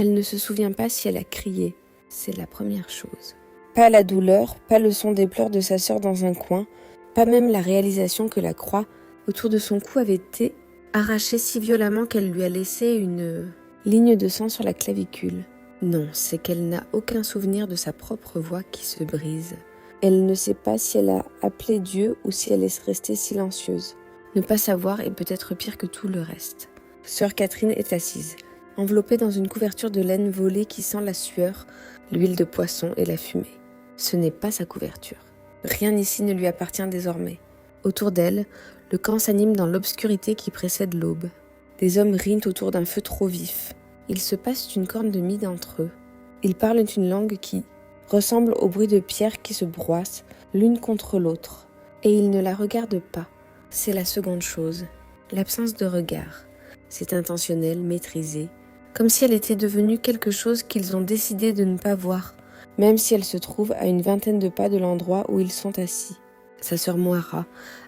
Elle ne se souvient pas si elle a crié, c'est la première chose. Pas la douleur, pas le son des pleurs de sa sœur dans un coin, pas même la réalisation que la croix autour de son cou avait été arrachée si violemment qu'elle lui a laissé une ligne de sang sur la clavicule. Non, c'est qu'elle n'a aucun souvenir de sa propre voix qui se brise. Elle ne sait pas si elle a appelé Dieu ou si elle est restée silencieuse. Ne pas savoir est peut-être pire que tout le reste. Sœur Catherine est assise, enveloppée dans une couverture de laine volée qui sent la sueur, l'huile de poisson et la fumée. Ce n'est pas sa couverture. Rien ici ne lui appartient désormais. Autour d'elle, le camp s'anime dans l'obscurité qui précède l'aube. Des hommes rient autour d'un feu trop vif. Ils se passent une corne de mie d'entre eux. Ils parlent une langue qui ressemble au bruit de pierres qui se broissent l'une contre l'autre. Et ils ne la regardent pas. C'est la seconde chose, l'absence de regard. C'est intentionnel, maîtrisé, comme si elle était devenue quelque chose qu'ils ont décidé de ne pas voir, même si elle se trouve à une vingtaine de pas de l'endroit où ils sont assis. Sa sœur Moira,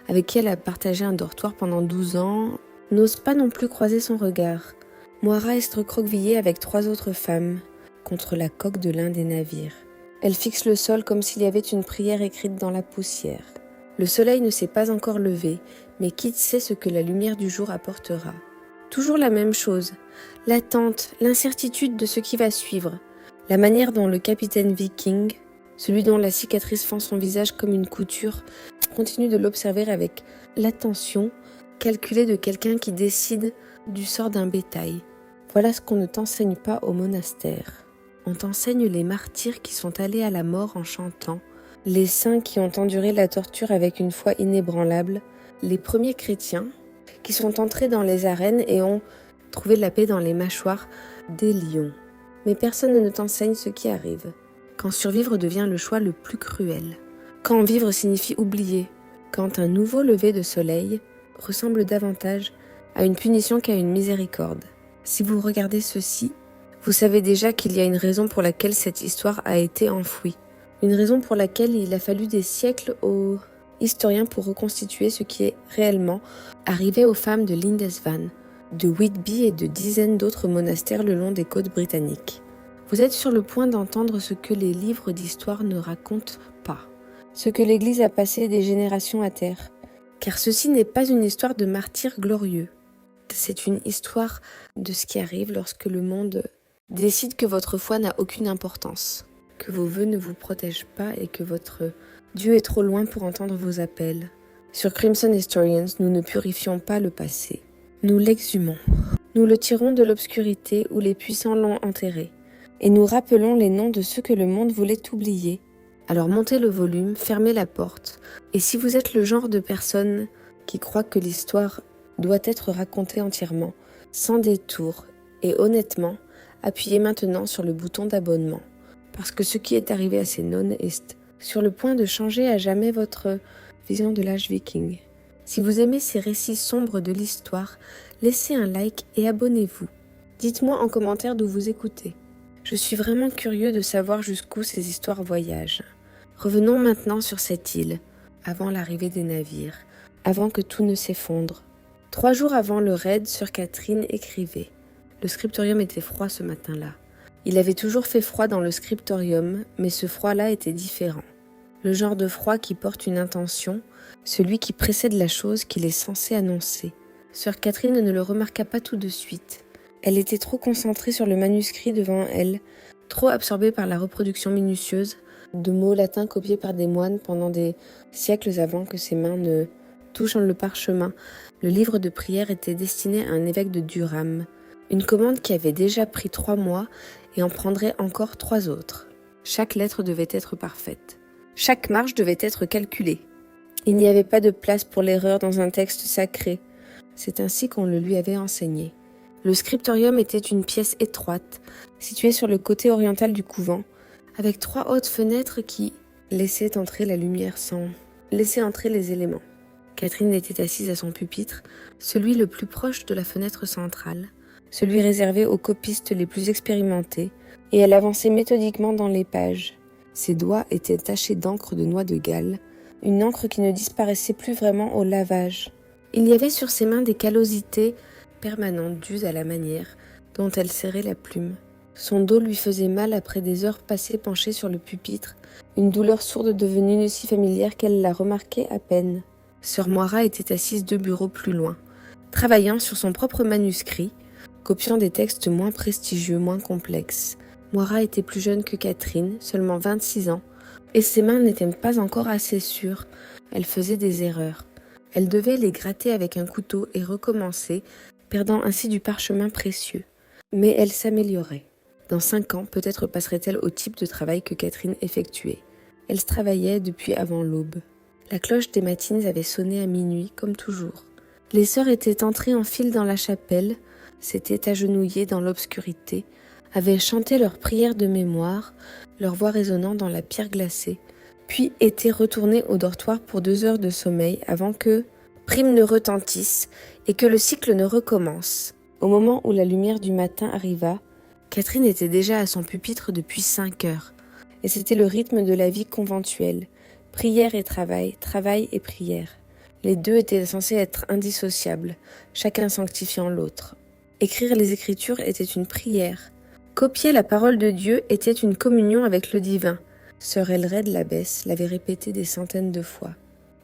avec qui elle a partagé un dortoir pendant 12 ans, n'ose pas non plus croiser son regard. Moira est recroquevillée avec 3 autres femmes, contre la coque de l'un des navires. Elle fixe le sol comme s'il y avait une prière écrite dans la poussière. Le soleil ne s'est pas encore levé, mais Kit sait ce que la lumière du jour apportera. Toujours la même chose, l'attente, l'incertitude de ce qui va suivre, la manière dont le capitaine Viking, celui dont la cicatrice fend son visage comme une couture, continue de l'observer avec l'attention calculée de quelqu'un qui décide du sort d'un bétail. Voilà ce qu'on ne t'enseigne pas au monastère. On t'enseigne les martyrs qui sont allés à la mort en chantant, les saints qui ont enduré la torture avec une foi inébranlable, les premiers chrétiens qui sont entrés dans les arènes et ont trouvé la paix dans les mâchoires des lions. Mais personne ne t'enseigne ce qui arrive, quand survivre devient le choix le plus cruel, quand vivre signifie oublier, quand un nouveau lever de soleil ressemble davantage à une punition qu'à une miséricorde. Si vous regardez ceci, vous savez déjà qu'il y a une raison pour laquelle cette histoire a été enfouie. Une raison pour laquelle il a fallu des siècles aux historiens pour reconstituer ce qui est réellement arrivé aux femmes de Lindisfarne, de Whitby et de dizaines d'autres monastères le long des côtes britanniques. Vous êtes sur le point d'entendre ce que les livres d'histoire ne racontent pas, ce que l'Église a passé des générations à terre. Car ceci n'est pas une histoire de martyrs glorieux. C'est une histoire de ce qui arrive lorsque le monde décide que votre foi n'a aucune importance, que vos vœux ne vous protègent pas et que votre Dieu est trop loin pour entendre vos appels. Sur Crimson Historians, nous ne purifions pas le passé. Nous l'exhumons. Nous le tirons de l'obscurité où les puissants l'ont enterré. Et nous rappelons les noms de ceux que le monde voulait oublier. Alors montez le volume, fermez la porte. Et si vous êtes le genre de personne qui croit que l'histoire doit être racontée entièrement, sans détour, et honnêtement, appuyez maintenant sur le bouton d'abonnement. Parce que ce qui est arrivé à ces nonnes est sur le point de changer à jamais votre vision de l'âge viking. Si vous aimez ces récits sombres de l'histoire, laissez un like et abonnez-vous. Dites-moi en commentaire d'où vous écoutez. Je suis vraiment curieux de savoir jusqu'où ces histoires voyagent. Revenons maintenant sur cette île, avant l'arrivée des navires, avant que tout ne s'effondre. 3 jours avant le raid, Sœur Catherine écrivait. Le scriptorium était froid ce matin-là. Il avait toujours fait froid dans le scriptorium, mais ce froid-là était différent. Le genre de froid qui porte une intention, celui qui précède la chose qu'il est censé annoncer. Sœur Catherine ne le remarqua pas tout de suite. Elle était trop concentrée sur le manuscrit devant elle, trop absorbée par la reproduction minutieuse de mots latins copiés par des moines pendant des siècles avant que ses mains ne touchent le parchemin. Le livre de prière était destiné à un évêque de Durham, une commande qui avait déjà pris 3 mois et en prendrait encore 3 autres. Chaque lettre devait être parfaite. Chaque marge devait être calculée. Il n'y avait pas de place pour l'erreur dans un texte sacré. C'est ainsi qu'on le lui avait enseigné. Le scriptorium était une pièce étroite, située sur le côté oriental du couvent, avec 3 hautes fenêtres qui laissaient entrer la lumière sans laisser entrer les éléments. Catherine était assise à son pupitre, celui le plus proche de la fenêtre centrale, celui réservé aux copistes les plus expérimentés, et elle avançait méthodiquement dans les pages. Ses doigts étaient tachés d'encre de noix de Galles, une encre qui ne disparaissait plus vraiment au lavage. Il y avait sur ses mains des callosités permanentes dues à la manière dont elle serrait la plume. Son dos lui faisait mal après des heures passées penchée sur le pupitre, une douleur sourde devenue si familière qu'elle la remarquait à peine. Sœur Moira était assise 2 bureaux plus loin, travaillant sur son propre manuscrit, copiant des textes moins prestigieux, moins complexes. Moira était plus jeune que Catherine, seulement 26 ans, et ses mains n'étaient pas encore assez sûres. Elle faisait des erreurs. Elle devait les gratter avec un couteau et recommencer, perdant ainsi du parchemin précieux. Mais elle s'améliorait. Dans 5 ans, peut-être passerait-elle au type de travail que Catherine effectuait. Elle se travaillait depuis avant l'aube. La cloche des matines avait sonné à minuit, comme toujours. Les sœurs étaient entrées en file dans la chapelle, s'étaient agenouillées dans l'obscurité, avaient chanté leurs prières de mémoire, leur voix résonnant dans la pierre glacée, puis étaient retournées au dortoir pour 2 heures de sommeil avant que prime ne retentisse et que le cycle ne recommence. Au moment où la lumière du matin arriva, Catherine était déjà à son pupitre depuis 5 heures, et c'était le rythme de la vie conventuelle, prière et travail, travail et prière. Les deux étaient censés être indissociables, chacun sanctifiant l'autre. Écrire les Écritures était une prière. Copier la parole de Dieu était une communion avec le divin. Sœur Elred, l'abbesse, l'avait répété des centaines de fois.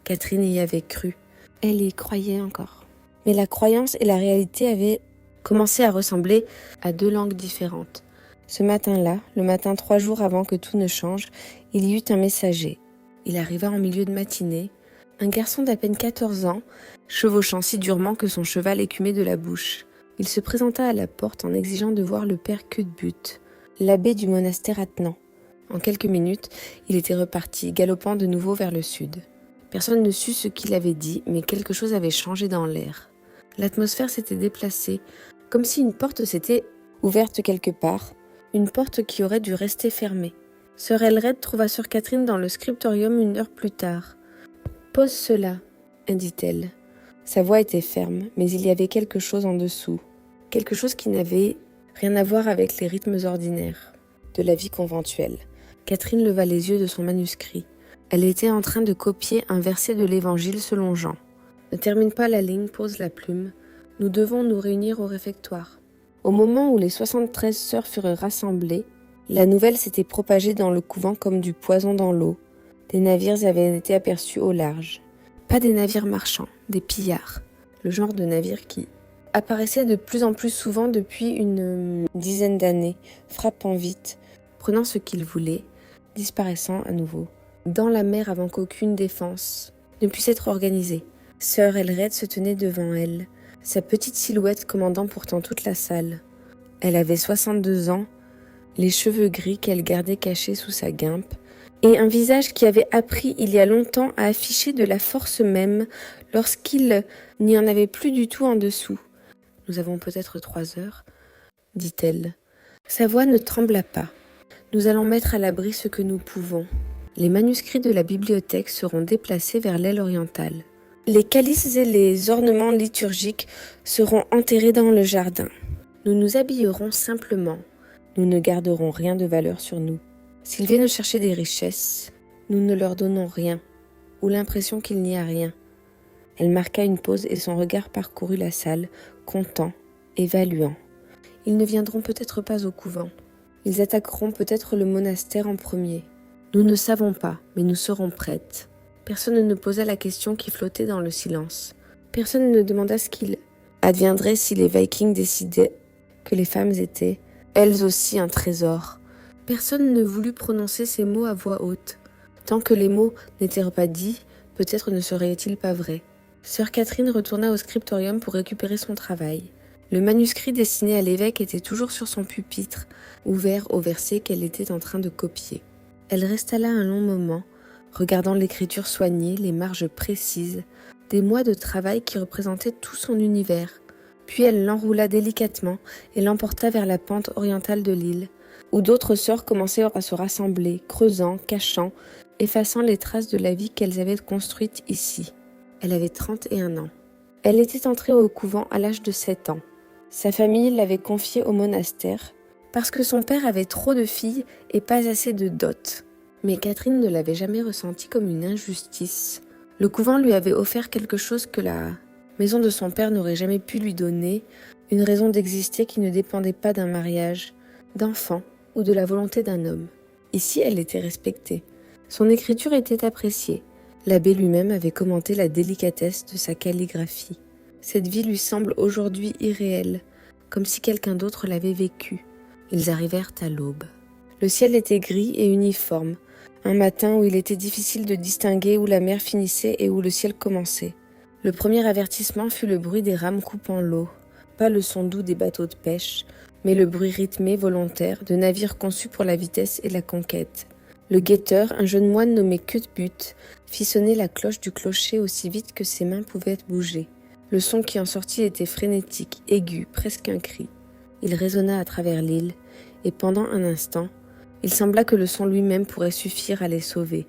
Catherine y avait cru. Elle y croyait encore. Mais la croyance et la réalité avaient commençait à ressembler à 2 langues différentes. Ce matin-là, le matin 3 jours avant que tout ne change, il y eut un messager. Il arriva en milieu de matinée, un garçon d'à peine 14 ans, chevauchant si durement que son cheval écumait de la bouche. Il se présenta à la porte en exigeant de voir le père Cuthbut, l'abbé du monastère attenant. En quelques minutes, il était reparti, galopant de nouveau vers le sud. Personne ne sut ce qu'il avait dit, mais quelque chose avait changé dans l'air. L'atmosphère s'était déplacée, comme si une porte s'était ouverte quelque part, une porte qui aurait dû rester fermée. Sœur Elred trouva sœur Catherine dans le scriptorium 1 heure plus tard. « Pose cela », dit-elle. Sa voix était ferme, mais il y avait quelque chose en dessous, quelque chose qui n'avait rien à voir avec les rythmes ordinaires de la vie conventuelle. Catherine leva les yeux de son manuscrit. Elle était en train de copier un verset de l'Évangile selon Jean. « Ne termine pas la ligne, pose la plume. Nous devons nous réunir au réfectoire. » Au moment où les 73 sœurs furent rassemblées, la nouvelle s'était propagée dans le couvent comme du poison dans l'eau. Des navires avaient été aperçus au large. Pas des navires marchands, des pillards. Le genre de navire qui apparaissait de plus en plus souvent depuis une dizaine d'années, frappant vite, prenant ce qu'il voulait, disparaissant à nouveau, dans la mer avant qu'aucune défense ne puisse être organisée. Sœur Elred se tenait devant elle, sa petite silhouette commandant pourtant toute la salle. Elle avait 62 ans, les cheveux gris qu'elle gardait cachés sous sa guimpe, et un visage qui avait appris il y a longtemps à afficher de la force même lorsqu'il n'y en avait plus du tout en dessous. « Nous avons peut-être 3 heures, » dit-elle. Sa voix ne trembla pas. « Nous allons mettre à l'abri ce que nous pouvons. Les manuscrits de la bibliothèque seront déplacés vers l'aile orientale. Les calices et les ornements liturgiques seront enterrés dans le jardin. Nous nous habillerons simplement. Nous ne garderons rien de valeur sur nous. S'ils viennent chercher des richesses, nous ne leur donnons rien, ou l'impression qu'il n'y a rien. » Elle marqua une pause et son regard parcourut la salle, comptant, évaluant. « Ils ne viendront peut-être pas au couvent. Ils attaqueront peut-être le monastère en premier. Nous ne savons pas, mais nous serons prêtes. » Personne ne posa la question qui flottait dans le silence. Personne ne demanda ce qu'il adviendrait si les Vikings décidaient que les femmes étaient, elles aussi, un trésor. Personne ne voulut prononcer ces mots à voix haute. Tant que les mots n'étaient pas dits, peut-être ne seraient-ils pas vrais. Sœur Catherine retourna au scriptorium pour récupérer son travail. Le manuscrit destiné à l'évêque était toujours sur son pupitre, ouvert au verset qu'elle était en train de copier. Elle resta là un long moment, regardant l'écriture soignée, les marges précises, des mois de travail qui représentaient tout son univers. Puis elle l'enroula délicatement et l'emporta vers la pente orientale de l'île, où d'autres sœurs commencèrent à se rassembler, creusant, cachant, effaçant les traces de la vie qu'elles avaient construite ici. Elle avait 31 ans. Elle était entrée au couvent à l'âge de 7 ans. Sa famille l'avait confiée au monastère, parce que son père avait trop de filles et pas assez de dot. Mais Catherine ne l'avait jamais ressenti comme une injustice. Le couvent lui avait offert quelque chose que la maison de son père n'aurait jamais pu lui donner, une raison d'exister qui ne dépendait pas d'un mariage, d'enfant ou de la volonté d'un homme. Ici, elle était respectée. Son écriture était appréciée. L'abbé lui-même avait commenté la délicatesse de sa calligraphie. Cette vie lui semble aujourd'hui irréelle, comme si quelqu'un d'autre l'avait vécue. Ils arrivèrent à l'aube. Le ciel était gris et uniforme, un matin où il était difficile de distinguer où la mer finissait et où le ciel commençait. Le premier avertissement fut le bruit des rames coupant l'eau, pas le son doux des bateaux de pêche, mais le bruit rythmé, volontaire, de navires conçus pour la vitesse et la conquête. Le guetteur, un jeune moine nommé Cuthbut, fit sonner la cloche du clocher aussi vite que ses mains pouvaient bouger. Le son qui en sortit était frénétique, aigu, presque un cri. Il résonna à travers l'île, et pendant un instant, il sembla que le son lui-même pourrait suffire à les sauver,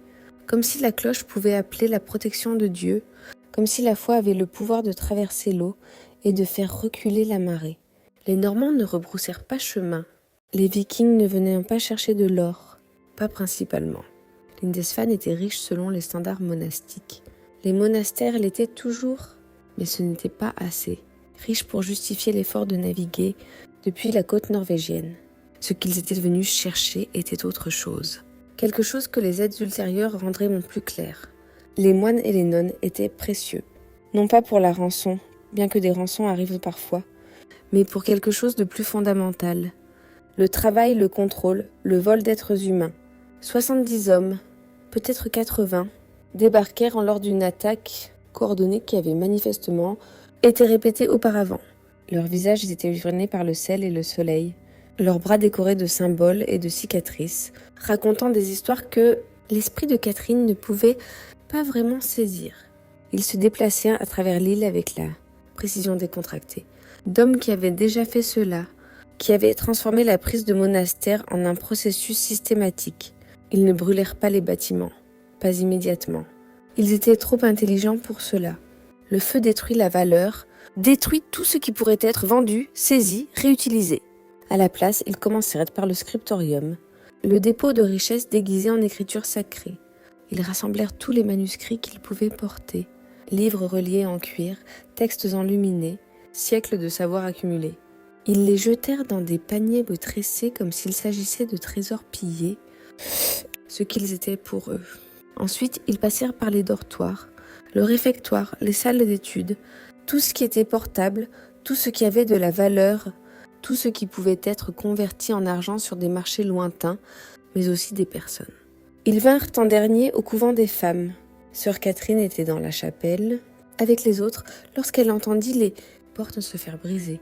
comme si la cloche pouvait appeler la protection de Dieu, comme si la foi avait le pouvoir de traverser l'eau et de faire reculer la marée. Les Normands ne rebroussèrent pas chemin. Les Vikings ne venaient pas chercher de l'or, pas principalement. Lindisfarne était riche selon les standards monastiques. Les monastères l'étaient toujours, mais ce n'était pas assez. Riches pour justifier l'effort de naviguer depuis la côte norvégienne. Ce qu'ils étaient venus chercher était autre chose. Quelque chose que les aides ultérieures rendraient plus clair. Les moines et les nonnes étaient précieux. Non pas pour la rançon, bien que des rançons arrivent parfois, mais pour quelque chose de plus fondamental. Le travail, le contrôle, le vol d'êtres humains. 70 hommes, peut-être 80, débarquèrent lors d'une attaque coordonnée qui avait manifestement été répétée auparavant. Leurs visages étaient vernés par le sel et le soleil, leurs bras décorés de symboles et de cicatrices, racontant des histoires que l'esprit de Catherine ne pouvait pas vraiment saisir. Ils se déplaçaient à travers l'île avec la précision décontractée, d'hommes qui avaient déjà fait cela, qui avaient transformé la prise de monastère en un processus systématique. Ils ne brûlèrent pas les bâtiments, pas immédiatement. Ils étaient trop intelligents pour cela. Le feu détruit la valeur, détruit tout ce qui pourrait être vendu, saisi, réutilisé. À la place, ils commencèrent par le scriptorium, le dépôt de richesses déguisé en écriture sacrée. Ils rassemblèrent tous les manuscrits qu'ils pouvaient porter, livres reliés en cuir, textes enluminés, siècles de savoir accumulés. Ils les jetèrent dans des paniers tressés comme s'il s'agissait de trésors pillés, ce qu'ils étaient pour eux. Ensuite, ils passèrent par les dortoirs, le réfectoire, les salles d'études, tout ce qui était portable, tout ce qui avait de la valeur, tout ce qui pouvait être converti en argent sur des marchés lointains, mais aussi des personnes. Ils vinrent en dernier au couvent des femmes. Sœur Catherine était dans la chapelle, avec les autres, lorsqu'elle entendit les portes se faire briser.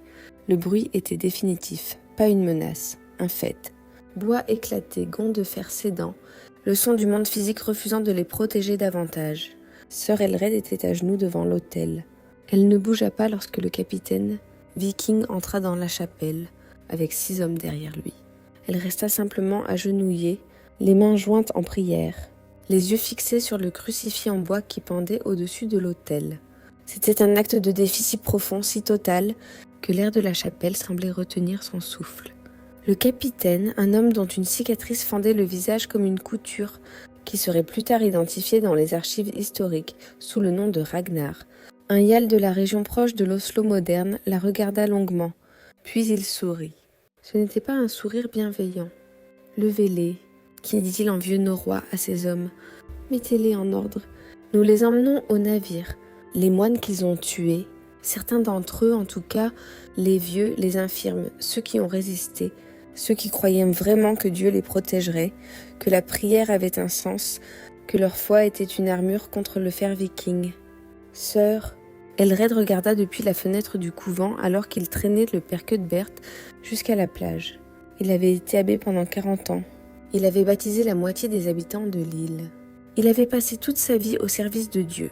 Le bruit était définitif, pas une menace, un fait. Bois éclaté, gonds de fer cédant, le son du monde physique refusant de les protéger davantage. Sœur Elred était à genoux devant l'autel. Elle ne bougea pas lorsque le capitaine Viking entra dans la chapelle, avec 6 hommes derrière lui. Elle resta simplement agenouillée, les mains jointes en prière, les yeux fixés sur le crucifix en bois qui pendait au-dessus de l'autel. C'était un acte de défi si profond, si total, que l'air de la chapelle semblait retenir son souffle. Le capitaine, un homme dont une cicatrice fendait le visage comme une couture, qui serait plus tard identifié dans les archives historiques sous le nom de Ragnar, un Yal de la région proche de l'Oslo moderne, la regarda longuement, puis il sourit. Ce n'était pas un sourire bienveillant. « Levez-les, qui dit-il en vieux norrois à ses hommes. Mettez-les en ordre. Nous les emmenons au navire. Les moines qu'ils ont tués, certains d'entre eux en tout cas, les vieux, les infirmes, ceux qui ont résisté, ceux qui croyaient vraiment que Dieu les protégerait, que la prière avait un sens, que leur foi était une armure contre le fer viking. Sœur, Elred regarda depuis la fenêtre du couvent alors qu'il traînait le père Cuthbert jusqu'à la plage. Il avait été abbé pendant 40 ans. Il avait baptisé la moitié des habitants de l'île. Il avait passé toute sa vie au service de Dieu.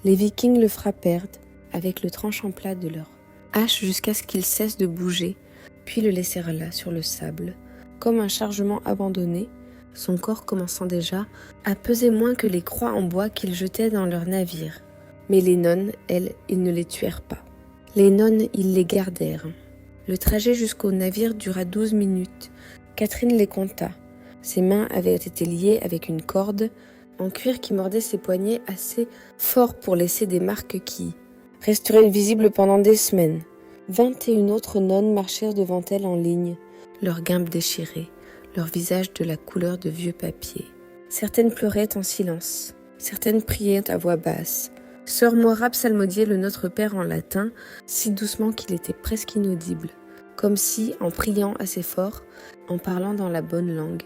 Les Vikings le frappèrent avec le tranchant plat de leur hache jusqu'à ce qu'il cesse de bouger, puis le laissèrent là sur le sable, comme un chargement abandonné, son corps commençant déjà à peser moins que les croix en bois qu'ils jetaient dans leur navire. Mais les nonnes, elles, ils ne les tuèrent pas. Les nonnes, ils les gardèrent. Le trajet jusqu'au navire dura 12 minutes. Catherine les compta. Ses mains avaient été liées avec une corde en cuir qui mordait ses poignets assez fort pour laisser des marques qui resteraient visibles pendant des semaines. 21 autres nonnes marchèrent devant elle en ligne, leurs guimpes déchirées, leurs visages de la couleur de vieux papier. Certaines pleuraient en silence, certaines priaient à voix basse. Sœur Moira psalmodiait le Notre Père en latin, si doucement qu'il était presque inaudible, comme si, en priant assez fort, en parlant dans la bonne langue,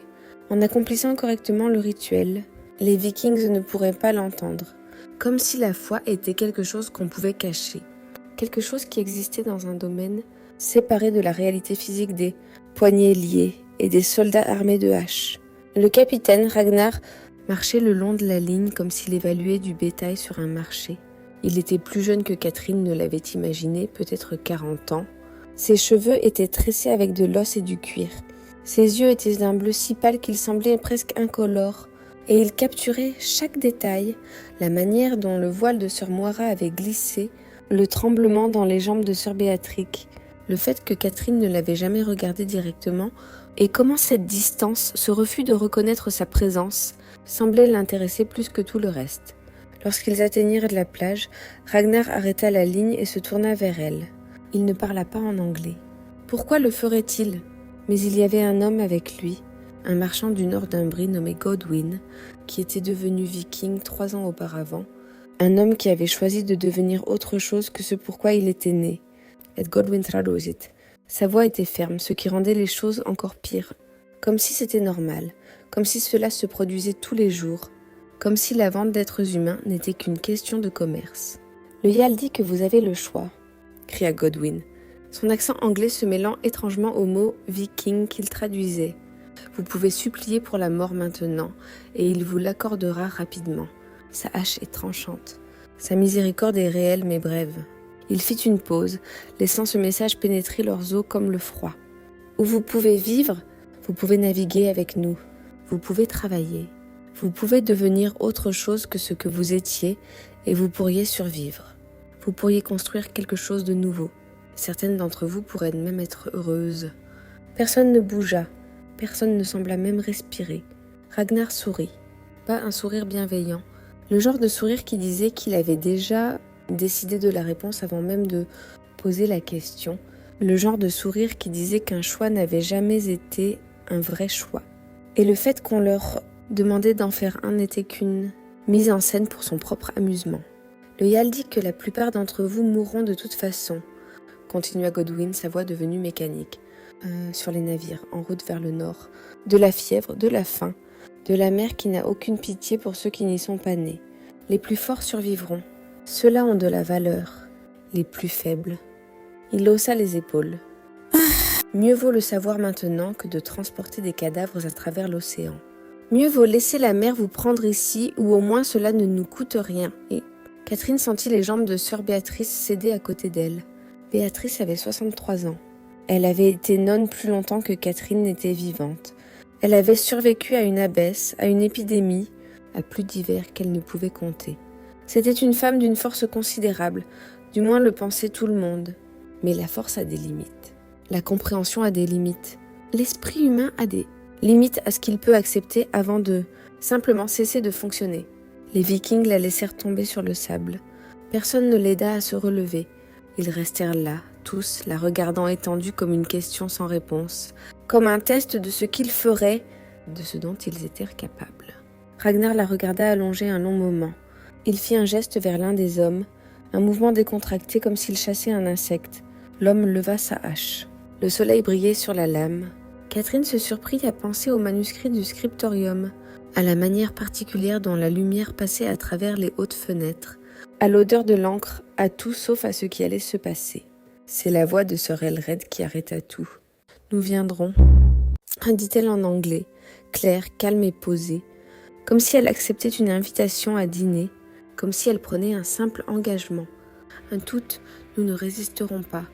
en accomplissant correctement le rituel, les Vikings ne pourraient pas l'entendre, comme si la foi était quelque chose qu'on pouvait cacher, quelque chose qui existait dans un domaine séparé de la réalité physique des poignets liés et des soldats armés de haches. Le capitaine Ragnar marchait le long de la ligne comme s'il évaluait du bétail sur un marché. Il était plus jeune que Catherine ne l'avait imaginé, peut-être 40 ans. Ses cheveux étaient tressés avec de l'os et du cuir. Ses yeux étaient d'un bleu si pâle qu'il semblait presque incolore, et il capturait chaque détail, la manière dont le voile de sœur Moira avait glissé, le tremblement dans les jambes de sœur Béatrix, le fait que Catherine ne l'avait jamais regardé directement, et comment cette distance, ce refus de reconnaître sa présence, semblait l'intéresser plus que tout le reste. Lorsqu'ils atteignirent la plage, Ragnar arrêta la ligne et se tourna vers elle. Il ne parla pas en anglais. Pourquoi le ferait-il ? Mais il y avait un homme avec lui, un marchand du nord d'Umbrie nommé Godwin, qui était devenu viking 3 ans auparavant, un homme qui avait choisi de devenir autre chose que ce pourquoi il était né. Et Godwin traduisit. Sa voix était ferme, ce qui rendait les choses encore pires, comme si c'était normal, comme si cela se produisait tous les jours, comme si la vente d'êtres humains n'était qu'une question de commerce. « Le Jarl dit que vous avez le choix », cria Godwin, son accent anglais se mêlant étrangement au mot « viking » qu'il traduisait. « Vous pouvez supplier pour la mort maintenant, et il vous l'accordera rapidement. Sa hache est tranchante. Sa miséricorde est réelle mais brève. » Il fit une pause, laissant ce message pénétrer leurs os comme le froid. « Où vous pouvez vivre, vous pouvez naviguer avec nous. Vous pouvez travailler. Vous pouvez devenir autre chose que ce que vous étiez et vous pourriez survivre. Vous pourriez construire quelque chose de nouveau. Certaines d'entre vous pourraient même être heureuses. » Personne ne bougea. Personne ne sembla même respirer. Ragnar sourit. Pas un sourire bienveillant. Le genre de sourire qui disait qu'il avait déjà décidé de la réponse avant même de poser la question. Le genre de sourire qui disait qu'un choix n'avait jamais été un vrai choix. Et le fait qu'on leur demandait d'en faire un n'était qu'une mise en scène pour son propre amusement. Le Jarl dit que la plupart d'entre vous mourront de toute façon, continua Godwin, sa voix devenue mécanique, sur les navires, en route vers le nord, de la fièvre, de la faim, de la mer qui n'a aucune pitié pour ceux qui n'y sont pas nés. Les plus forts survivront. Ceux-là ont de la valeur, les plus faibles. Il haussa les épaules. Mieux vaut le savoir maintenant que de transporter des cadavres à travers l'océan. Mieux vaut laisser la mer vous prendre ici, ou au moins cela ne nous coûte rien. Et Catherine sentit les jambes de sœur Béatrice céder à côté d'elle. Béatrice avait 63 ans. Elle avait été nonne plus longtemps que Catherine n'était vivante. Elle avait survécu à une abbesse, à une épidémie, à plus d'hivers qu'elle ne pouvait compter. C'était une femme d'une force considérable, du moins le pensait tout le monde. Mais la force a des limites. La compréhension a des limites. L'esprit humain a des limites à ce qu'il peut accepter avant de simplement cesser de fonctionner. Les Vikings la laissèrent tomber sur le sable. Personne ne l'aida à se relever. Ils restèrent là, tous, la regardant étendue comme une question sans réponse, comme un test de ce qu'ils feraient, de ce dont ils étaient capables. Ragnar la regarda allongée un long moment. Il fit un geste vers l'un des hommes, un mouvement décontracté comme s'il chassait un insecte. L'homme leva sa hache. Le soleil brillait sur la lame. Catherine se surprit à penser au manuscrit du scriptorium, à la manière particulière dont la lumière passait à travers les hautes fenêtres, à l'odeur de l'encre, à tout sauf à ce qui allait se passer. C'est la voix de sœur Elred qui arrêta tout. « Nous viendrons », dit-elle en anglais, claire, calme et posée, comme si elle acceptait une invitation à dîner, comme si elle prenait un simple engagement. Un tout, nous ne résisterons pas.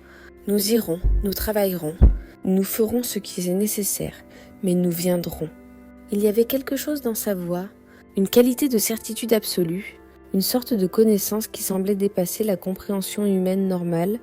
Nous irons, nous travaillerons, nous ferons ce qui est nécessaire, mais nous viendrons. Il y avait quelque chose dans sa voix, une qualité de certitude absolue, une sorte de connaissance qui semblait dépasser la compréhension humaine normale,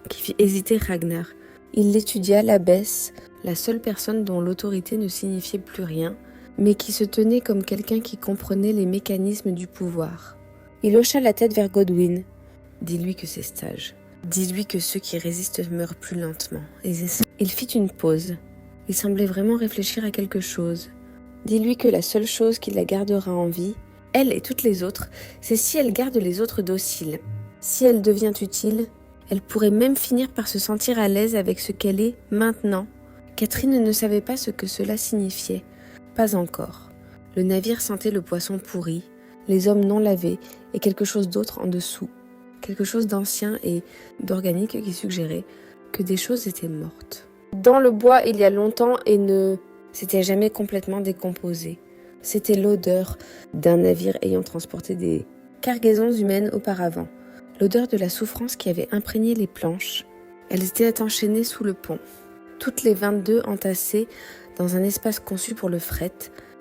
qui fit hésiter Ragnar. Il l'étudia, l'abbesse, la seule personne dont l'autorité ne signifiait plus rien, mais qui se tenait comme quelqu'un qui comprenait les mécanismes du pouvoir. Il hocha la tête vers Godwin. « Dis-lui que c'est sage. Dis-lui que ceux qui résistent meurent plus lentement. » Il fit une pause. Il semblait vraiment réfléchir à quelque chose. Dis-lui que la seule chose qui la gardera en vie, elle et toutes les autres, c'est si elle garde les autres dociles. Si elle devient utile, elle pourrait même finir par se sentir à l'aise avec ce qu'elle est maintenant. Catherine ne savait pas ce que cela signifiait. Pas encore. Le navire sentait le poisson pourri, les hommes non lavés et quelque chose d'autre en dessous. Quelque chose d'ancien et d'organique qui suggérait que des choses étaient mortes. Dans le bois il y a longtemps et ne s'était jamais complètement décomposé. C'était l'odeur d'un navire ayant transporté des cargaisons humaines auparavant. L'odeur de la souffrance qui avait imprégné les planches. Elles étaient enchaînées sous le pont. Toutes les 22 entassées dans un espace conçu pour le fret,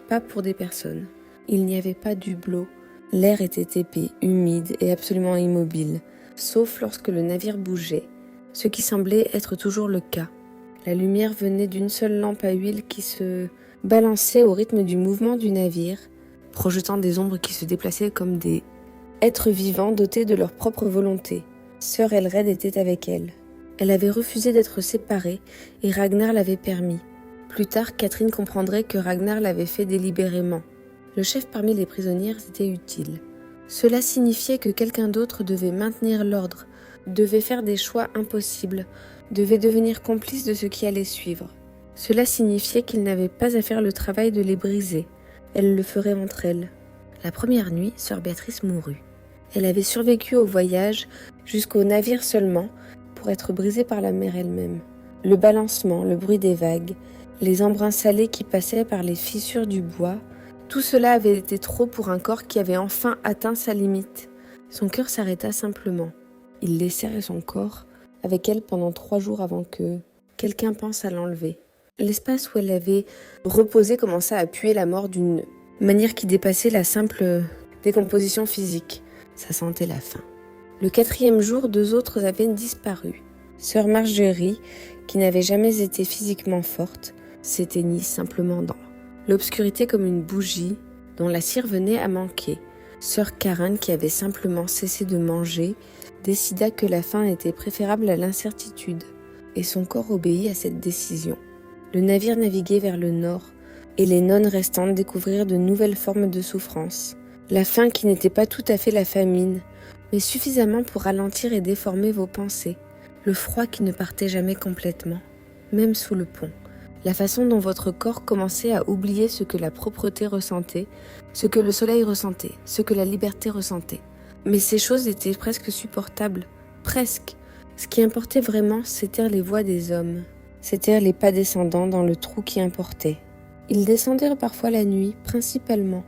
pas pour des personnes. Il n'y avait pas d'hublot. L'air était épais, humide et absolument immobile, sauf lorsque le navire bougeait, ce qui semblait être toujours le cas. La lumière venait d'une seule lampe à huile qui se balançait au rythme du mouvement du navire, projetant des ombres qui se déplaçaient comme des êtres vivants dotés de leur propre volonté. Sœur Elred était avec elle. Elle avait refusé d'être séparée et Ragnar l'avait permis. Plus tard, Catherine comprendrait que Ragnar l'avait fait délibérément. Le chef parmi les prisonnières était utile. Cela signifiait que quelqu'un d'autre devait maintenir l'ordre, devait faire des choix impossibles, devait devenir complice de ce qui allait suivre. Cela signifiait qu'il n'avait pas à faire le travail de les briser. Elle le ferait entre elles. La première nuit, sœur Béatrice mourut. Elle avait survécu au voyage jusqu'au navire seulement pour être brisée par la mer elle-même. Le balancement, le bruit des vagues, les embruns salés qui passaient par les fissures du bois, tout cela avait été trop pour un corps qui avait enfin atteint sa limite. Son cœur s'arrêta simplement. Il laissait son corps avec elle pendant 3 jours avant que quelqu'un pense à l'enlever. L'espace où elle avait reposé commença à puer la mort d'une manière qui dépassait la simple décomposition physique. Ça sentait la faim. Le 4e jour, 2 autres avaient disparu. Sœur Margerie, qui n'avait jamais été physiquement forte, s'éteignit simplement dans l'obscurité comme une bougie dont la cire venait à manquer. Sœur Karen, qui avait simplement cessé de manger, décida que la faim était préférable à l'incertitude, et son corps obéit à cette décision. Le navire naviguait vers le nord, et les nonnes restantes découvrirent de nouvelles formes de souffrance. La faim qui n'était pas tout à fait la famine, mais suffisamment pour ralentir et déformer vos pensées. Le froid qui ne partait jamais complètement, même sous le pont. La façon dont votre corps commençait à oublier ce que la propreté ressentait, ce que le soleil ressentait, ce que la liberté ressentait. Mais ces choses étaient presque supportables, presque. Ce qui importait vraiment, c'étaient les voix des hommes. C'étaient les pas descendants dans le trou qui importait. Ils descendirent parfois la nuit, principalement.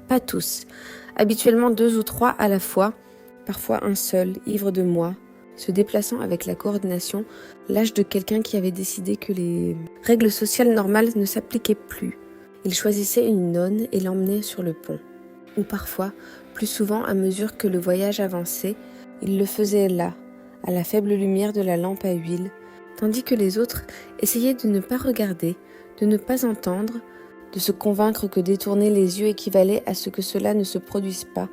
Pas tous, habituellement 2 ou 3 à la fois, parfois un seul, ivre de moi, se déplaçant avec la coordination, l'âge de quelqu'un qui avait décidé que les règles sociales normales ne s'appliquaient plus. Il choisissait une nonne et l'emmenait sur le pont. Ou parfois, plus souvent à mesure que le voyage avançait, il le faisait là, à la faible lumière de la lampe à huile, tandis que les autres essayaient de ne pas regarder, de ne pas entendre, de se convaincre que détourner les yeux équivalait à ce que cela ne se produise pas,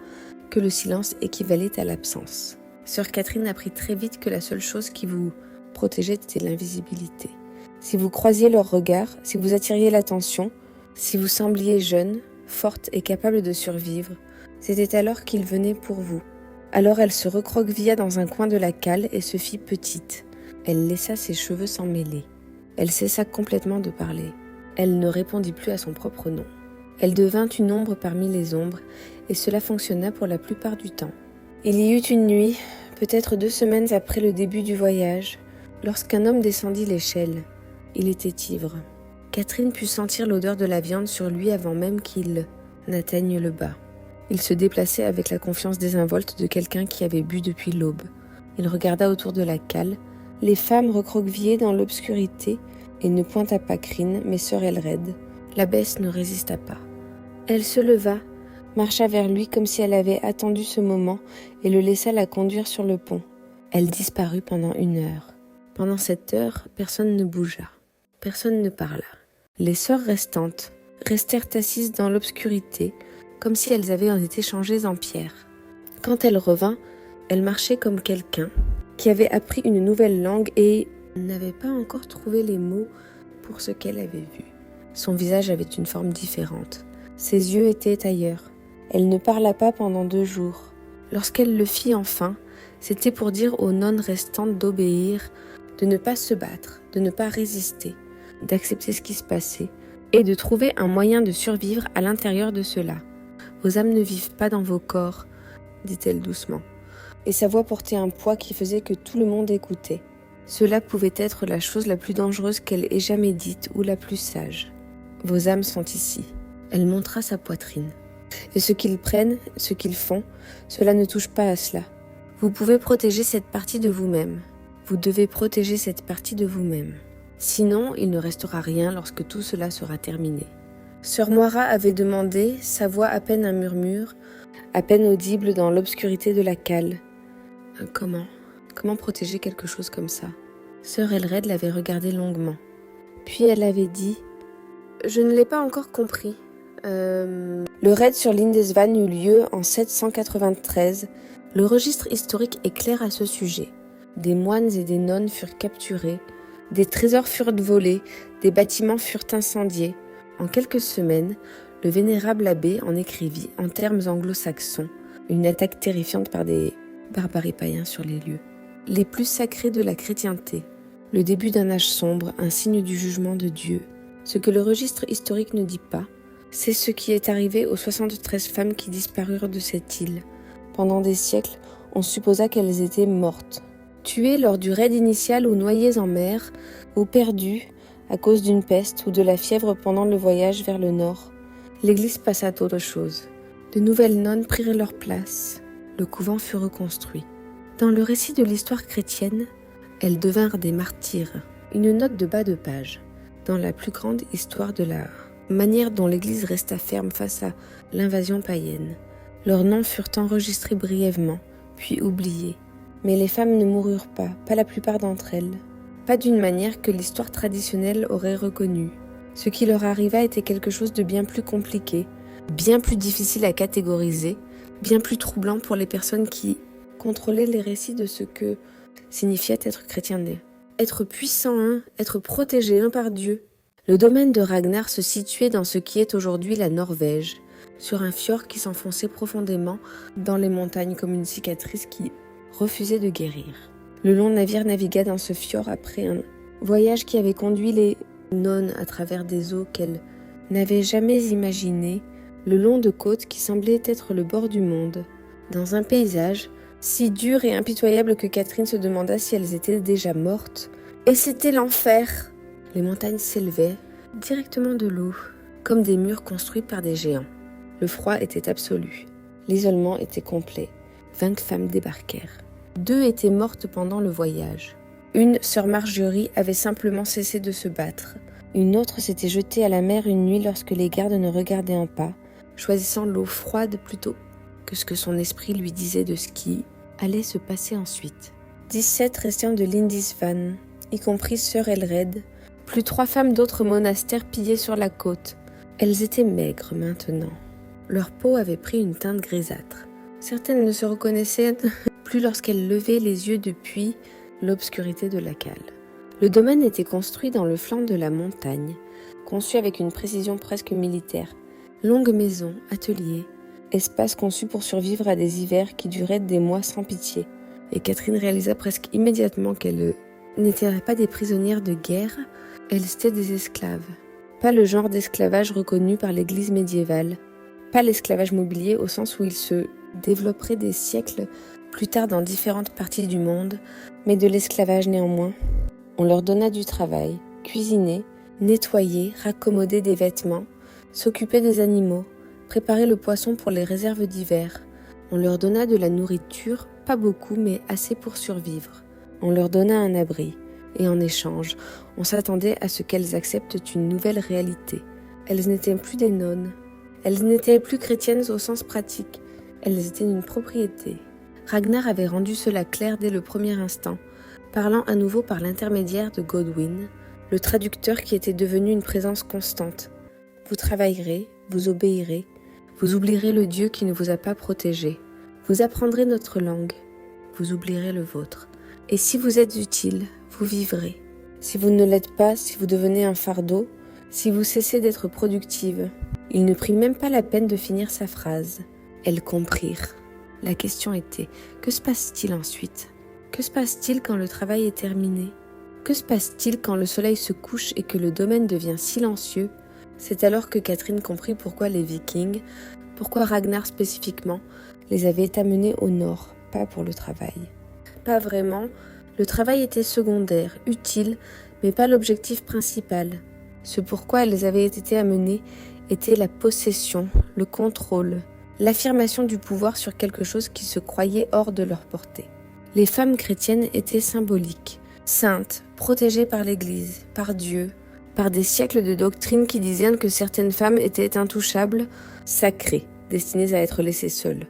que le silence équivalait à l'absence. Sœur Catherine apprit très vite que la seule chose qui vous protégeait était l'invisibilité. Si vous croisiez leur regard, si vous attiriez l'attention, si vous sembliez jeune, forte et capable de survivre, c'était alors qu'ils venaient pour vous. Alors elle se recroquevilla dans un coin de la cale et se fit petite. Elle laissa ses cheveux s'en mêler. Elle cessa complètement de parler. Elle ne répondit plus à son propre nom. Elle devint une ombre parmi les ombres, et cela fonctionna pour la plupart du temps. Il y eut une nuit, peut-être 2 semaines après le début du voyage, lorsqu'un homme descendit l'échelle. Il était ivre. Catherine put sentir l'odeur de la viande sur lui avant même qu'il n'atteigne le bas. Il se déplaçait avec la confiance désinvolte de quelqu'un qui avait bu depuis l'aube. Il regarda autour de la cale, les femmes recroquevillées dans l'obscurité, et ne pointa pas Crine, mais sœur Elred. L'abbesse ne résista pas. Elle se leva, marcha vers lui comme si elle avait attendu ce moment et le laissa la conduire sur le pont. Elle disparut pendant 1 heure. Pendant cette heure, personne ne bougea. Personne ne parla. Les sœurs restantes restèrent assises dans l'obscurité, comme si elles avaient été changées en pierre. Quand elle revint, elle marchait comme quelqu'un qui avait appris une nouvelle langue et n'avait pas encore trouvé les mots pour ce qu'elle avait vu. Son visage avait une forme différente. Ses yeux étaient ailleurs. Elle ne parla pas pendant 2 jours. Lorsqu'elle le fit enfin, c'était pour dire aux nonnes restantes d'obéir, de ne pas se battre, de ne pas résister, d'accepter ce qui se passait et de trouver un moyen de survivre à l'intérieur de cela. Vos âmes ne vivent pas dans vos corps, dit-elle doucement, et sa voix portait un poids qui faisait que tout le monde écoutait. Cela pouvait être la chose la plus dangereuse qu'elle ait jamais dite ou la plus sage. Vos âmes sont ici. Elle montra sa poitrine. Et ce qu'ils prennent, ce qu'ils font, cela ne touche pas à cela. Vous pouvez protéger cette partie de vous-même. Vous devez protéger cette partie de vous-même. Sinon, il ne restera rien lorsque tout cela sera terminé. Sœur Moira avait demandé, sa voix à peine un murmure, à peine audible dans l'obscurité de la cale. Comment protéger quelque chose comme ça? Sœur Elred l'avait regardé longuement. Puis elle avait dit « Je ne l'ai pas encore compris. Le raid sur Lindisfarne eut lieu en 793. Le registre historique est clair à ce sujet. Des moines et des nonnes furent capturés, des trésors furent volés, des bâtiments furent incendiés. En quelques semaines, le vénérable abbé en écrivit, en termes anglo-saxons, une attaque terrifiante par des barbares païens sur les lieux les plus sacrés de la chrétienté, le début d'un âge sombre, un signe du jugement de Dieu. Ce que le registre historique ne dit pas, c'est ce qui est arrivé aux 73 femmes qui disparurent de cette île. Pendant des siècles, on supposa qu'elles étaient mortes, tuées lors du raid initial ou noyées en mer, ou perdues à cause d'une peste ou de la fièvre pendant le voyage vers le nord. L'Église passa à autre chose. De nouvelles nonnes prirent leur place. Le couvent fut reconstruit. Dans le récit de l'histoire chrétienne, elles devinrent des martyrs. Une note de bas de page. Dans la plus grande histoire de la manière dont l'Église resta ferme face à l'invasion païenne. Leurs noms furent enregistrés brièvement, puis oubliés. Mais les femmes ne moururent pas la plupart d'entre elles. Pas d'une manière que l'histoire traditionnelle aurait reconnue. Ce qui leur arriva était quelque chose de bien plus compliqué, bien plus difficile à catégoriser, bien plus troublant pour les personnes qui contrôlaient les récits de ce que signifiait être chrétien né. Être puissant, être protégé par Dieu. Le domaine de Ragnar se situait dans ce qui est aujourd'hui la Norvège, sur un fjord qui s'enfonçait profondément dans les montagnes comme une cicatrice qui refusait de guérir. Le long navire navigua dans ce fjord après un voyage qui avait conduit les nonnes à travers des eaux qu'elles n'avaient jamais imaginées, le long de côtes qui semblaient être le bord du monde, dans un paysage si dur et impitoyable que Catherine se demanda si elles étaient déjà mortes. Et c'était l'enfer! Les montagnes s'élevaient, directement de l'eau, comme des murs construits par des géants. Le froid était absolu. L'isolement était complet. 20 femmes débarquèrent. 2 étaient mortes pendant le voyage. Une, sœur Marjorie, avait simplement cessé de se battre. Une autre s'était jetée à la mer une nuit lorsque les gardes ne regardaient en pas, choisissant l'eau froide plutôt que ce que son esprit lui disait de ce qui allait se passer ensuite. 17 restèrent de Lindisfarne, y compris sœur Elred, plus 3 femmes d'autres monastères pillées sur la côte. Elles étaient maigres maintenant. Leur peau avait pris une teinte grisâtre. Certaines ne se reconnaissaient plus lorsqu'elles levaient les yeux depuis l'obscurité de la cale. Le domaine était construit dans le flanc de la montagne, conçu avec une précision presque militaire. Longues maisons, ateliers, espace conçu pour survivre à des hivers qui duraient des mois sans pitié. Et Catherine réalisa presque immédiatement qu'elles n'étaient pas des prisonnières de guerre, elles étaient des esclaves. Pas le genre d'esclavage reconnu par l'Église médiévale, pas l'esclavage mobilier au sens où il se développerait des siècles plus tard dans différentes parties du monde, mais de l'esclavage néanmoins. On leur donna du travail, cuisiner, nettoyer, raccommoder des vêtements, s'occuper des animaux, préparer le poisson pour les réserves d'hiver. On leur donna de la nourriture, pas beaucoup, mais assez pour survivre. On leur donna un abri, et en échange, on s'attendait à ce qu'elles acceptent une nouvelle réalité. Elles n'étaient plus des nonnes. Elles n'étaient plus chrétiennes au sens pratique. Elles étaient une propriété. Ragnar avait rendu cela clair dès le premier instant, parlant à nouveau par l'intermédiaire de Godwyn, le traducteur qui était devenu une présence constante. Vous travaillerez, vous obéirez, vous oublierez le Dieu qui ne vous a pas protégé. Vous apprendrez notre langue, vous oublierez le vôtre. Et si vous êtes utile, vous vivrez. Si vous ne l'êtes pas, si vous devenez un fardeau, si vous cessez d'être productive. Il ne prit même pas la peine de finir sa phrase. Elles comprirent. La question était, que se passe-t-il ensuite ? Que se passe-t-il quand le travail est terminé ? Que se passe-t-il quand le soleil se couche et que le domaine devient silencieux ? C'est alors que Catherine comprit pourquoi les Vikings, pourquoi Ragnar spécifiquement, les avait amenés au nord, pas pour le travail. Pas vraiment, le travail était secondaire, utile, mais pas l'objectif principal. Ce pourquoi elles avaient été amenées était la possession, le contrôle, l'affirmation du pouvoir sur quelque chose qui se croyait hors de leur portée. Les femmes chrétiennes étaient symboliques, saintes, protégées par l'Église, par Dieu, par des siècles de doctrines qui disaient que certaines femmes étaient intouchables, sacrées, destinées à être laissées seules,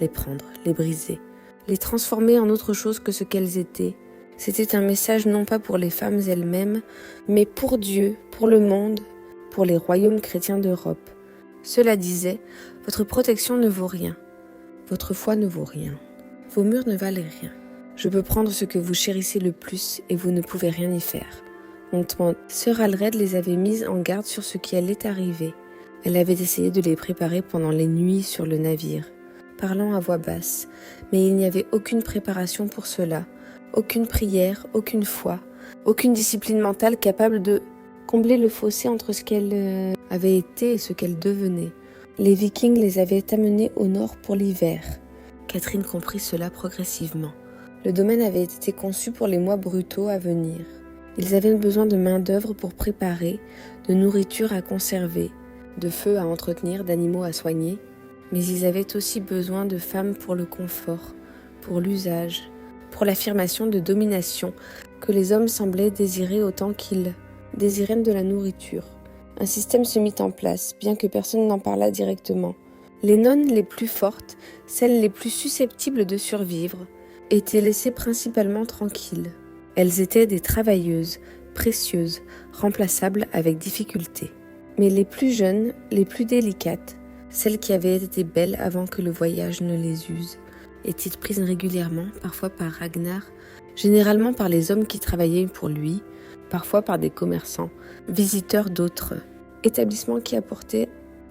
les prendre, les briser, les transformer en autre chose que ce qu'elles étaient. C'était un message non pas pour les femmes elles-mêmes, mais pour Dieu, pour le monde, pour les royaumes chrétiens d'Europe. Cela disait, votre protection ne vaut rien, votre foi ne vaut rien, vos murs ne valent rien. Je peux prendre ce que vous chérissez le plus et vous ne pouvez rien y faire. Hontement, Sœur Alred les avait mises en garde sur ce qui allait arriver. Elle avait essayé de les préparer pendant les nuits sur le navire, parlant à voix basse, mais il n'y avait aucune préparation pour cela, aucune prière, aucune foi, aucune discipline mentale capable de combler le fossé entre ce qu'elle avait été et ce qu'elle devenait. Les Vikings les avaient amenés au nord pour l'hiver. Catherine comprit cela progressivement. Le domaine avait été conçu pour les mois brutaux à venir. Ils avaient besoin de main-d'œuvre pour préparer, de nourriture à conserver, de feu à entretenir, d'animaux à soigner, mais ils avaient aussi besoin de femmes pour le confort, pour l'usage, pour l'affirmation de domination que les hommes semblaient désirer autant qu'ils désiraient de la nourriture. Un système se mit en place, bien que personne n'en parlât directement. Les nonnes les plus fortes, celles les plus susceptibles de survivre, étaient laissées principalement tranquilles. Elles étaient des travailleuses, précieuses, remplaçables avec difficulté. Mais les plus jeunes, les plus délicates, celles qui avaient été belles avant que le voyage ne les use, étaient prises régulièrement, parfois par Ragnar, généralement par les hommes qui travaillaient pour lui, parfois par des commerçants, visiteurs d'autres établissements qui apportaient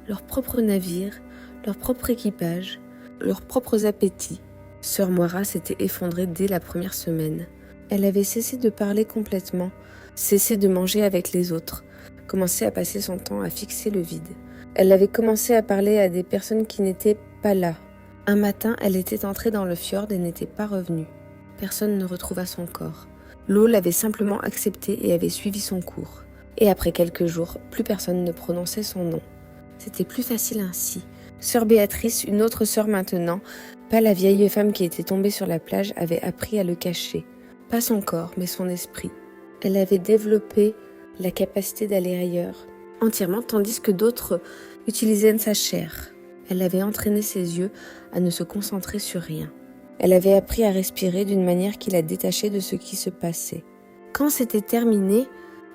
leurs propres navires, leur propre équipage, leurs propres appétits. Sœur Moira s'était effondrée dès la première semaine. Elle avait cessé de parler complètement, cessé de manger avec les autres, commencé à passer son temps à fixer le vide. Elle avait commencé à parler à des personnes qui n'étaient pas là. Un matin, elle était entrée dans le fjord et n'était pas revenue. Personne ne retrouva son corps. L'eau l'avait simplement accepté et avait suivi son cours. Et après quelques jours, plus personne ne prononçait son nom. C'était plus facile ainsi. Sœur Béatrice, une autre sœur maintenant, pas la vieille femme qui était tombée sur la plage, avait appris à le cacher. Pas son corps, mais son esprit. Elle avait développé la capacité d'aller ailleurs, entièrement, tandis que d'autres utilisaient sa chair. Elle avait entraîné ses yeux à ne se concentrer sur rien. Elle avait appris à respirer d'une manière qui la détachait de ce qui se passait. Quand c'était terminé,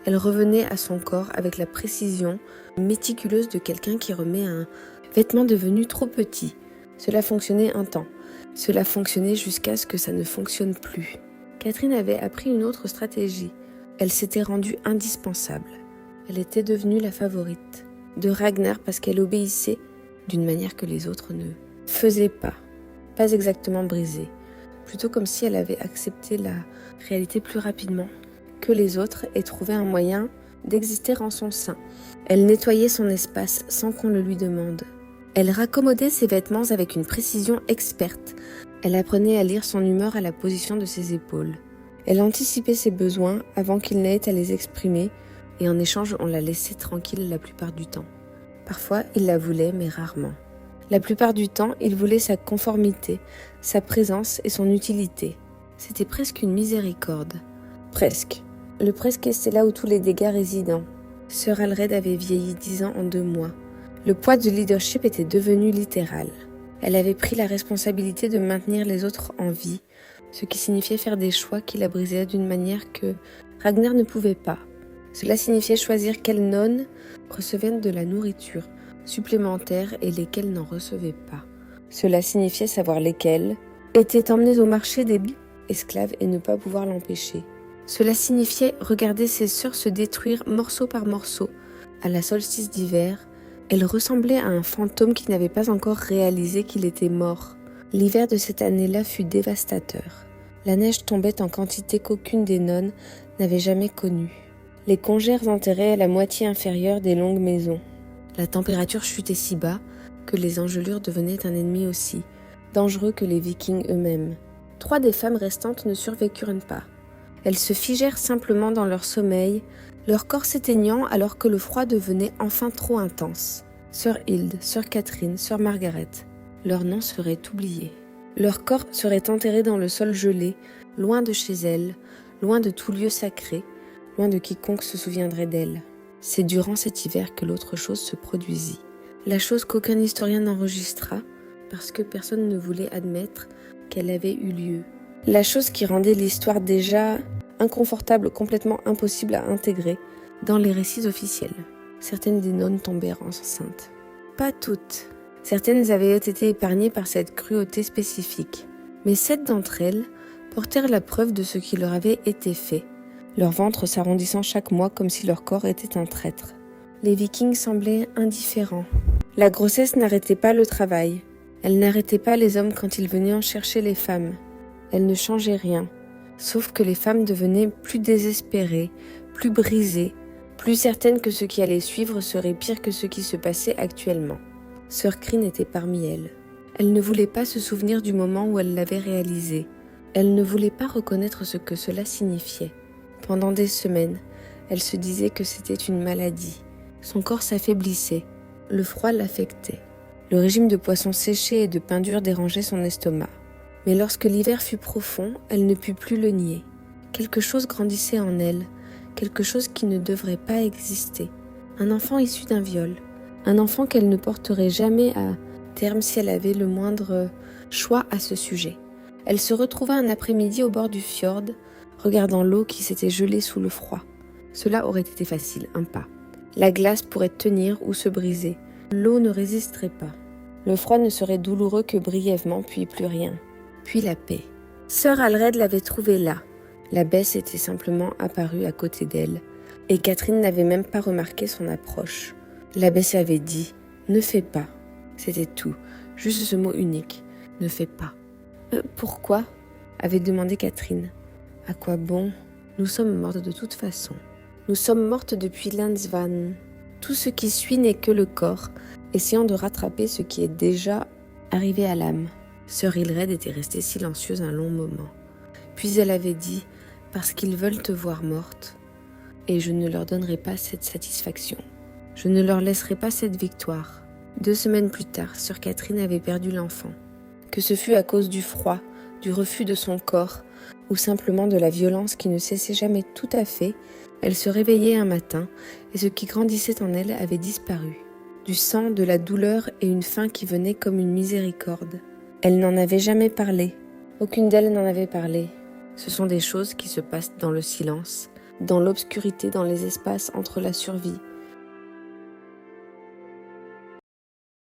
elle revenait à son corps avec la précision méticuleuse de quelqu'un qui remet un vêtement devenu trop petit. Cela fonctionnait un temps. Cela fonctionnait jusqu'à ce que ça ne fonctionne plus. Catherine avait appris une autre stratégie. Elle s'était rendue indispensable. Elle était devenue la favorite de Ragnar parce qu'elle obéissait d'une manière que les autres ne faisaient pas. Pas exactement brisée. Plutôt comme si elle avait accepté la réalité plus rapidement que les autres et trouvé un moyen d'exister en son sein. Elle nettoyait son espace sans qu'on le lui demande. Elle raccommodait ses vêtements avec une précision experte. Elle apprenait à lire son humeur à la position de ses épaules. Elle anticipait ses besoins avant qu'il n'ait à les exprimer et en échange on la laissait tranquille la plupart du temps. Parfois il la voulait mais rarement. La plupart du temps il voulait sa conformité, sa présence et son utilité. C'était presque une miséricorde. Presque. Le presque c'est là où tous les dégâts résident. Sœur Alred avait vieilli 10 ans en 2 mois. Le poids du leadership était devenu littéral. Elle avait pris la responsabilité de maintenir les autres en vie, ce qui signifiait faire des choix qui la brisaient d'une manière que Ragnar ne pouvait pas. Cela signifiait choisir quelles nonnes recevaient de la nourriture supplémentaire et lesquelles n'en recevaient pas. Cela signifiait savoir lesquelles étaient emmenées au marché des esclaves et ne pas pouvoir l'empêcher. Cela signifiait regarder ses sœurs se détruire morceau par morceau. À la solstice d'hiver, elle ressemblait à un fantôme qui n'avait pas encore réalisé qu'il était mort. L'hiver de cette année-là fut dévastateur. La neige tombait en quantité qu'aucune des nonnes n'avait jamais connue. Les congères enterraient à la moitié inférieure des longues maisons. La température chutait si bas que les engelures devenaient un ennemi aussi, dangereux que les Vikings eux-mêmes. 3 des femmes restantes ne survécurent pas. Elles se figèrent simplement dans leur sommeil, leur corps s'éteignant alors que le froid devenait enfin trop intense. Sœur Hilde, sœur Catherine, sœur Margaret, leurs noms seraient oubliés. Leurs corps seraient enterrés dans le sol gelé, loin de chez elles, loin de tout lieu sacré, loin de quiconque se souviendrait d'elles. C'est durant cet hiver que l'autre chose se produisit. La chose qu'aucun historien n'enregistra, parce que personne ne voulait admettre qu'elle avait eu lieu. La chose qui rendait l'histoire déjà inconfortable, complètement impossible à intégrer dans les récits officiels. Certaines des nonnes tombèrent enceintes. Pas toutes. Certaines avaient été épargnées par cette cruauté spécifique. Mais 7 d'entre elles portèrent la preuve de ce qui leur avait été fait, leur ventre s'arrondissant chaque mois comme si leur corps était un traître. Les Vikings semblaient indifférents. La grossesse n'arrêtait pas le travail. Elle n'arrêtait pas les hommes quand ils venaient en chercher les femmes. Elle ne changeait rien, sauf que les femmes devenaient plus désespérées, plus brisées, plus certaines que ce qui allait suivre serait pire que ce qui se passait actuellement. Sœur Crine était parmi elles. Elle ne voulait pas se souvenir du moment où elle l'avait réalisé. Elle ne voulait pas reconnaître ce que cela signifiait. Pendant des semaines, elle se disait que c'était une maladie. Son corps s'affaiblissait. Le froid l'affectait. Le régime de poissons séchés et de pain dur dérangeait son estomac. Mais lorsque l'hiver fut profond, elle ne put plus le nier. Quelque chose grandissait en elle, quelque chose qui ne devrait pas exister. Un enfant issu d'un viol. Un enfant qu'elle ne porterait jamais à terme si elle avait le moindre choix à ce sujet. Elle se retrouva un après-midi au bord du fjord, regardant l'eau qui s'était gelée sous le froid. Cela aurait été facile, un pas. La glace pourrait tenir ou se briser. L'eau ne résisterait pas. Le froid ne serait douloureux que brièvement, puis plus rien. Puis la paix. Sœur Alred l'avait trouvée là. L'abbesse était simplement apparue à côté d'elle, et Catherine n'avait même pas remarqué son approche. L'abbesse avait dit « Ne fais pas ». C'était tout, juste ce mot unique « Ne fais pas ». Pourquoi ?» avait demandé Catherine. « À quoi bon ? Nous sommes mortes de toute façon. Nous sommes mortes depuis Landsvan. Tout ce qui suit n'est que le corps, essayant de rattraper ce qui est déjà arrivé à l'âme. » Sœur Hilred était restée silencieuse un long moment. Puis elle avait dit « Parce qu'ils veulent te voir morte, et je ne leur donnerai pas cette satisfaction. Je ne leur laisserai pas cette victoire. » 2 semaines plus tard, sœur Catherine avait perdu l'enfant. Que ce fût à cause du froid, du refus de son corps, ou simplement de la violence qui ne cessait jamais tout à fait, elle se réveillait un matin, et ce qui grandissait en elle avait disparu. Du sang, de la douleur et une faim qui venait comme une miséricorde. Elle n'en avait jamais parlé. Aucune d'elles n'en avait parlé. Ce sont des choses qui se passent dans le silence, dans l'obscurité, dans les espaces entre la survie